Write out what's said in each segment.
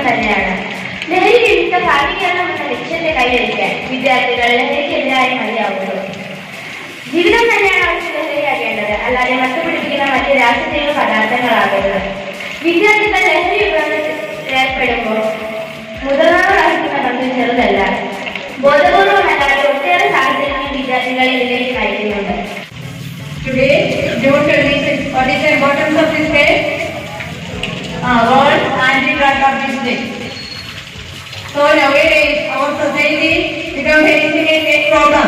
തന്നെയാണ്. ലഹരി വിരുദ്ധ ഭാവികരണം എന്ന ലക്ഷ്യത്തെ കൈവരിക്കാൻ വിദ്യാർത്ഥികൾ ലഹരിക്കെതിരായി മതിയാവുള്ളൂ. ജീവിതം തന്നെയാണ് അവർക്ക് ലഹരിയാകേണ്ടത്, അല്ലാതെ മട്ടുപിടിപ്പിക്കുന്ന മറ്റ് രാസജൈവ പദാർത്ഥങ്ങളാകരുത്. വിദ്യാർത്ഥികൾ ലഹരി വിഭവത്തിൽ ഏർപ്പെടുമ്പോൾ മുതിർന്നവർ വഹിക്കുന്ന പങ്ക് ചെറുതല്ല. ബോധപൂർവമല്ലാതെ ഒട്ടേറെ സാഹചര്യങ്ങൾ വിദ്യാർത്ഥികളെ ഇതിലേക്ക് നയിക്കുന്നുണ്ട്. Today, you want to listen what is the importance of this day? World Anti-Drug Abuse Day. So nowadays, our society become facing a big problem,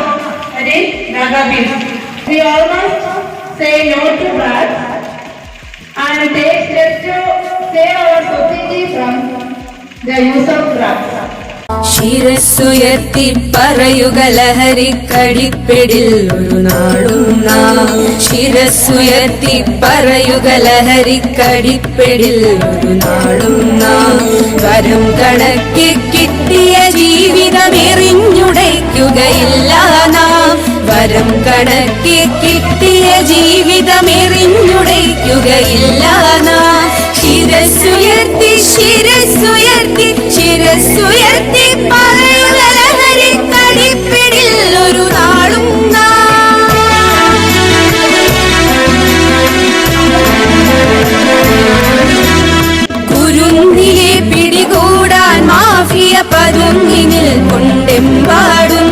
that is drug abuse. We all must say no to drugs and take steps to save our society from the use of drugs. ശിരസ്സുയർത്തി പറയുക ലഹരിക്കടിപ്പിടിൽ ഒരു നാളും നാം. ശിരസ്സുയർത്തി പറയുക ലഹരിക്കടിപ്പിടിൽ ഒരു നാളും നാം. വരം കണക്കി കിട്ടിയ ജീവിതം എറിഞ്ഞുടയ്ക്കുകയില്ല നാം. വരം കണക്കി കിട്ടിയ ജീവിതം എറിഞ്ഞുടയ്ക്കുകയില്ല നാം. ശിരസ്സുയർത്തി ശിരസ്സുയർത്തി ശിരസ്സുയർത്തി പറയുക ലഹരിക്കടിപ്പിടിൽ ഒരു നാളും കുരുന്നിലെ പിടികൂടാൻ മാഫിയ പതുങ്ങി നിൽക്കൊണ്ടെമ്പാടും.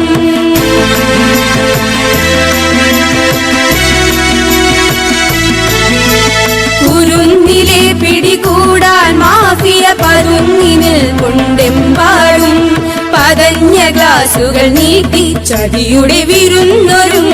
കുരുന്നിലെ പിടികൂടാൻ മാഫിയ പതുങ്ങിനിൽ കൊണ്ടെമ്പാടും. പതഞ്ഞ ഗ്ലാസുകൾ നീട്ടി ചതിയുടെ വിരുന്നൊരുങ്ങും